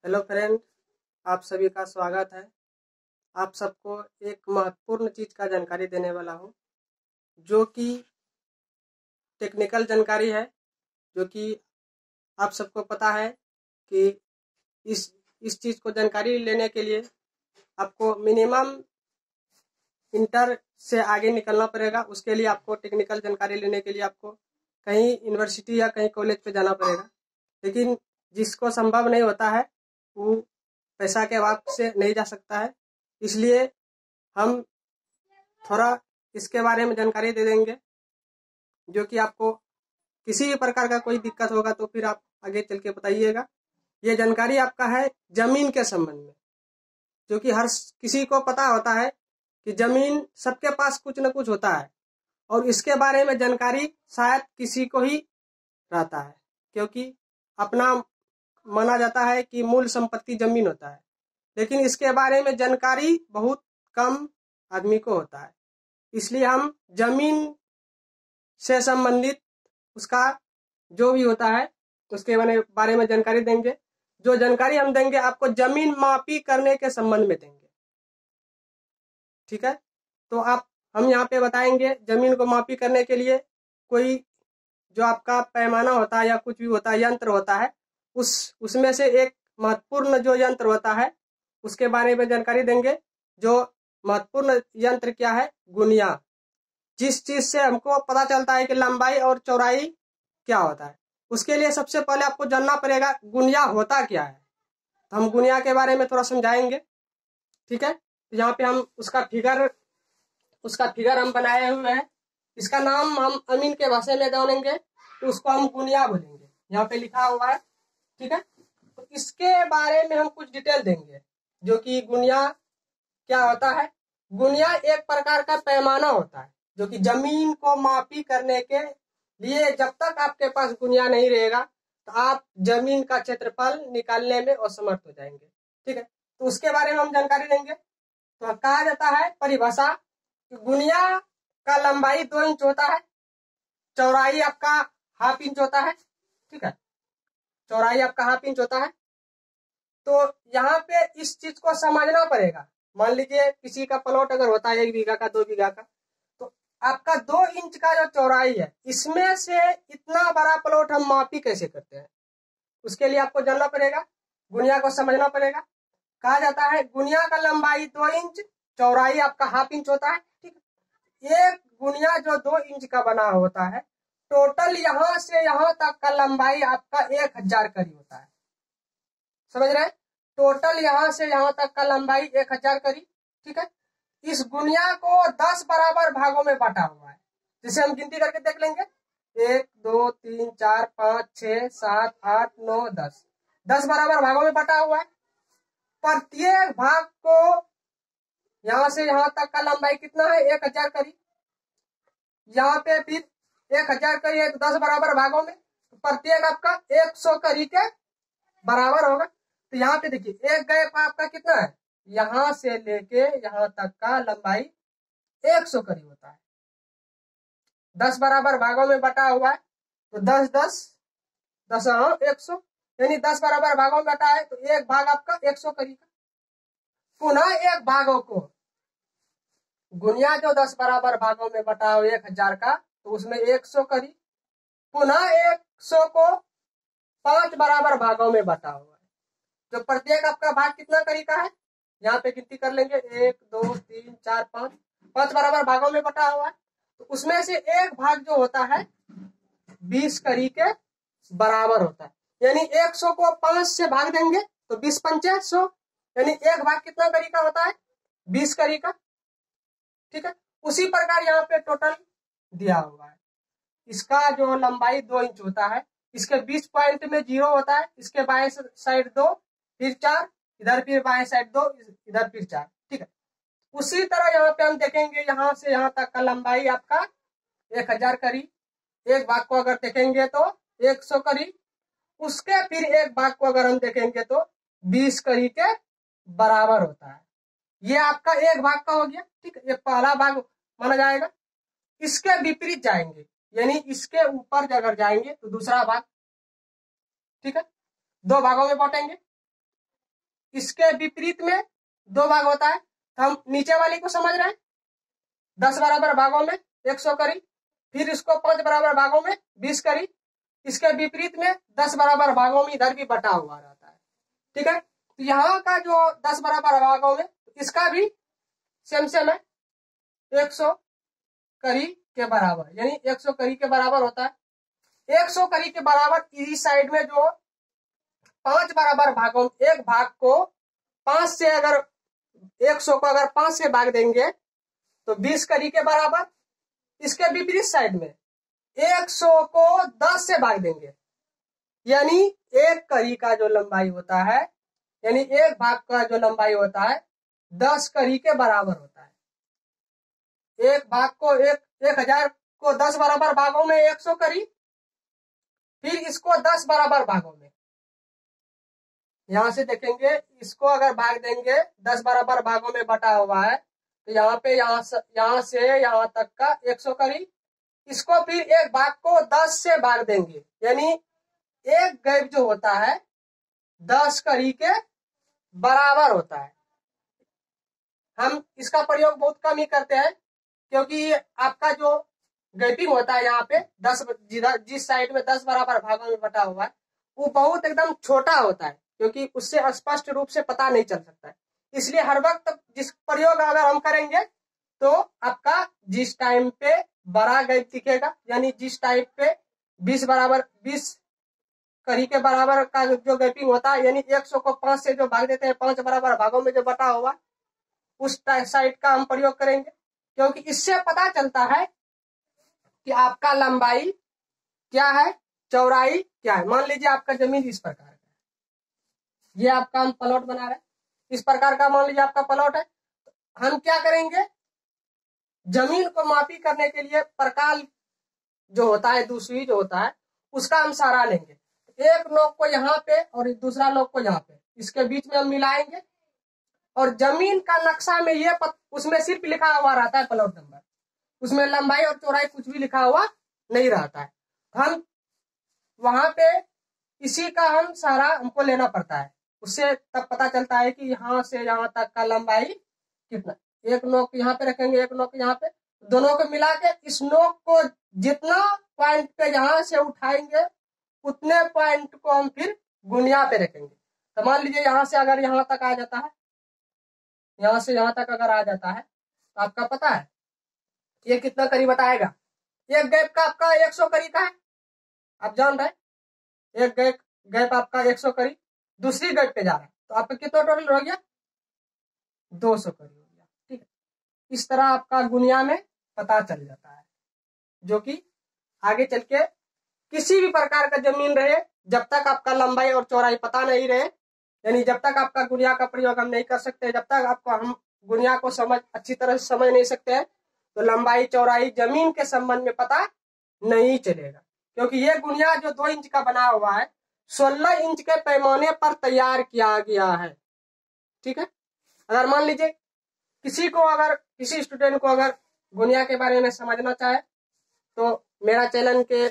Hello friend, आप सभी का स्वागत है। आप सबको एक महत्वपूर्ण चीज़ का जानकारी देने वाला हूँ, जो कि टेक्निकल जानकारी है। जो कि आप सबको पता है कि इस चीज़ को जानकारी लेने के लिए आपको मिनिमम इंटर से आगे निकलना पड़ेगा। उसके लिए आपको टेक्निकल जानकारी लेने के लिए आपको कहीं यूनिवर्सिटी या कहीं कॉलेज पे जाना पड़ेगा। लेकिन जिसको संभव नहीं होता है वो पैसा के अभाव से नहीं जा सकता है। इसलिए हम थोड़ा इसके बारे में जानकारी दे देंगे, जो कि आपको किसी भी प्रकार का कोई दिक्कत होगा तो फिर आप आगे चल के बताइएगा। ये जानकारी आपका है जमीन के संबंध में, जो कि हर किसी को पता होता है कि जमीन सबके पास कुछ न कुछ होता है, और इसके बारे में जानकारी शायद किसी को ही रहता है, क्योंकि अपना माना जाता है कि मूल संपत्ति जमीन होता है। लेकिन इसके बारे में जानकारी बहुत कम आदमी को होता है। इसलिए हम जमीन से संबंधित उसका जो भी होता है उसके बारे में जानकारी देंगे। जो जानकारी हम देंगे आपको जमीन मापी करने के संबंध में देंगे, ठीक है। तो हम यहाँ पे बताएंगे जमीन को मापी करने के लिए कोई जो आपका पैमाना होता है या कुछ भी होता है, यंत्र होता है, उसमें से एक महत्वपूर्ण जो यंत्र होता है उसके बारे में जानकारी देंगे। जो महत्वपूर्ण यंत्र क्या है? गुनिया। जिस चीज से हमको पता चलता है कि लंबाई और चौड़ाई क्या होता है, उसके लिए सबसे पहले आपको जानना पड़ेगा गुनिया होता क्या है। तो हम गुनिया के बारे में थोड़ा समझाएंगे, ठीक है। तो यहाँ पे हम उसका फिगर हम बनाए हुए हैं। इसका नाम हम अमीन के भाषा में जानेंगे तो उसको हम गुनिया बोलेंगे। यहाँ पे लिखा हुआ है, ठीक है। तो इसके बारे में हम कुछ डिटेल देंगे, जो कि गुनिया क्या होता है। गुनिया एक प्रकार का पैमाना होता है, जो कि जमीन को मापी करने के लिए जब तक आपके पास गुनिया नहीं रहेगा तो आप जमीन का क्षेत्रफल निकालने में असमर्थ हो जाएंगे, ठीक है। तो उसके बारे में हम जानकारी देंगे। तो कहा जाता है परिभाषा, गुनिया का लंबाई 2 इंच होता है, चौड़ाई आपका ½ इंच होता है, ठीक है। चौड़ाई आपका ½ इंच होता है। तो यहाँ पे इस चीज को समझना पड़ेगा। मान लीजिए किसी का प्लॉट अगर होता है 1 बीघा का, 2 बीघा का, तो आपका 2 इंच का जो चौड़ाई है, इसमें से इतना बड़ा प्लॉट हम मापी कैसे करते हैं, उसके लिए आपको जानना पड़ेगा, गुनिया को समझना पड़ेगा। कहा जाता है गुनिया का लंबाई 2 इंच, चौड़ाई आपका ½ इंच होता है, ठीक है। एक गुनिया जो 2 इंच का बना होता है, टोटल यहां से यहां तक का लंबाई आपका 1000 करी होता है। समझ रहे हैं? टोटल यहां से यहां तक का लंबाई 1000 करी, ठीक है। इस गुनिया को 10 बराबर भागों में बांटा हुआ है। जिसे हम गिनती करके देख लेंगे, 1 2 3 4 5 6 7 8 9 10। 10 बराबर भागों में बांटा हुआ है। प्रत्येक भाग को यहां से यहां तक का लंबाई कितना है? 1000 करी। यहाँ पे फिर 1000 करी है तो 10 बराबर भागों में, तो प्रत्येक आपका 100 करी के बराबर होगा। तो यहाँ पे देखिए एक गैप आपका कितना है? यहां से लेके यहां तक का लंबाई 100 करी होता है। 10 बराबर भागों में बटा हुआ है, तो 10 10 10 100, यानी 10 बराबर भागों में बटा है तो एक भाग आपका 100 करी का। पुनः एक भागों को गुनिया जो 10 बराबर भागों में बटा हो 1000 का, तो उसमें 100 करी। पुनः 100 को 5 बराबर भागों में बटा हुआ है, जो प्रत्येक आपका भाग कितना करी का है? यहाँ पे गिनती कर लेंगे, 1 2 3 4 5, 5 बराबर भागों में बटा हुआ है। तो उसमें से एक भाग जो होता है 20 करी के बराबर होता है। यानी 100 को 5 से भाग देंगे तो 20 पंचे 100, यानी एक भाग कितना करी का होता है? 20 करी का, ठीक है। उसी प्रकार यहाँ पे टोटल दिया हुआ है। इसका जो लंबाई 2 इंच होता है, इसके 20 पॉइंट में 0 होता है, इसके बाएं साइड 2, फिर 4, इधर फिर बाएं साइड 2, इधर फिर 4, ठीक है। उसी तरह यहाँ पे हम देखेंगे यहां से यहां तक का लंबाई आपका 1000 करी। एक भाग को अगर देखेंगे तो 100 करी, उसके फिर एक भाग को अगर हम देखेंगे तो 20 करी के बराबर होता है। ये आपका एक भाग का हो गया, ठीक है। ये पहला भाग माना जाएगा। इसके विपरीत जाएंगे, यानी इसके ऊपर अगर जाएंगे तो दूसरा भाग, ठीक है। 2 भागों में बांटेंगे। इसके विपरीत में 2 भाग होता है। तो हम नीचे वाली को समझ रहे हैं, 10 बराबर भागों में 100 करी, फिर इसको 5 बराबर भागों में 20 करी, इसके विपरीत में 10 बराबर भागों में इधर भी बटा हुआ रहता है। ठीक है, तो यहाँ का जो 10 बराबर भागों में इसका भी सेम है 100 करी के बराबर, यानी 100 करी के बराबर होता है। 100 करी के बराबर इस साइड में जो 5 बराबर भागों, एक भाग को 5 से, अगर 100 को अगर 5 से भाग देंगे तो 20 करी के बराबर। इसके विपरीत साइड में 100 को 10 से भाग देंगे, यानी 1 करी का जो लंबाई होता है, यानी एक भाग का जो लंबाई होता है 10 करी के बराबर होता है। एक भाग को 1000 को 10 बराबर भागों में 100 करी, फिर इसको 10 बराबर भागों में, यहां से देखेंगे इसको अगर भाग देंगे 10 बराबर भागों में बटा हुआ है, तो यहाँ पे यहाँ से यहाँ तक का 100 करी, इसको फिर एक भाग को 10 से भाग देंगे, यानी एक गैप जो होता है 10 करी के बराबर होता है। हम इसका प्रयोग बहुत कम ही करते हैं, क्योंकि आपका जो गैपिंग होता है यहाँ पे 10, जिस साइड में 10 बराबर भागों में बटा हुआ है वो बहुत एकदम छोटा होता है, क्योंकि उससे स्पष्ट रूप से पता नहीं चल सकता है। इसलिए हर वक्त जिस प्रयोग अगर हम करेंगे तो आपका जिस टाइम पे बड़ा गैप दिखेगा, यानी जिस टाइप पे 20 करी के बराबर का जो गैपिंग होता है, यानी 100 को 5 से जो भाग देते हैं 5 बराबर भागों में जो बटा हुआ, उस साइड का हम प्रयोग करेंगे, क्योंकि इससे पता चलता है कि आपका लंबाई क्या है, चौड़ाई क्या है। मान लीजिए आपका जमीन इस प्रकार का है, ये आपका हम प्लॉट बना रहे हैं, इस प्रकार का मान लीजिए आपका प्लॉट है। हम क्या करेंगे, जमीन को मापी करने के लिए प्रकाल जो होता है, दूसरी जो होता है, उसका हम सहारा लेंगे। एक नोक को यहाँ पे और दूसरा नोक को यहाँ पे, इसके बीच में हम मिलाएंगे, और जमीन का नक्शा में ये उसमें सिर्फ लिखा हुआ रहता है प्लॉट नंबर, उसमें लंबाई और चौड़ाई कुछ भी लिखा हुआ नहीं रहता है। हम वहां पे इसी का हम सहारा हमको लेना पड़ता है, उससे तब पता चलता है कि यहाँ से यहाँ तक का लंबाई कितना। एक नोक यहाँ पे रखेंगे, एक नोक यहाँ पे, दोनों को मिला के इस नोक को जितना पॉइंट पे यहाँ से उठाएंगे उतने पॉइंट को हम फिर गुनिया पे रखेंगे। तो मान लीजिए यहाँ से अगर यहाँ तक आ जाता है, यहाँ से यहाँ तक अगर आ जाता है, तो आपका पता है ये कितना करीब बताएगा। एक गैप का आपका 100 करी का है, आप जान रहे हैं, एक गैप आपका 100 करी दूसरी गैप पे जा रहा है, तो आपका कितना टोटल हो गया, 200 करी हो गया। ठीक है, इस तरह आपका गुनिया में पता चल जाता है, जो कि आगे चल के किसी भी प्रकार का जमीन रहे, जब तक आपका लंबाई और चौड़ाई पता नहीं रहे, यानी जब तक आपका गुनिया का प्रयोग हम नहीं कर सकते, जब तक आपको हम गुनिया को अच्छी तरह से समझ नहीं सकते हैं, तो लंबाई चौड़ाई जमीन के संबंध में पता नहीं चलेगा। क्योंकि ये गुनिया जो 2 इंच का बना हुआ है 16 इंच के पैमाने पर तैयार किया गया है। ठीक है, अगर मान लीजिए किसी स्टूडेंट को अगर गुनिया के बारे में समझना चाहे, तो मेरा चैनल के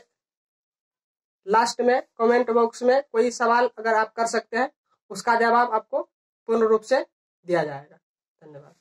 लास्ट में कमेंट बॉक्स में कोई सवाल अगर आप कर सकते हैं, उसका जवाब आपको पूर्ण रूप से दिया जाएगा। धन्यवाद।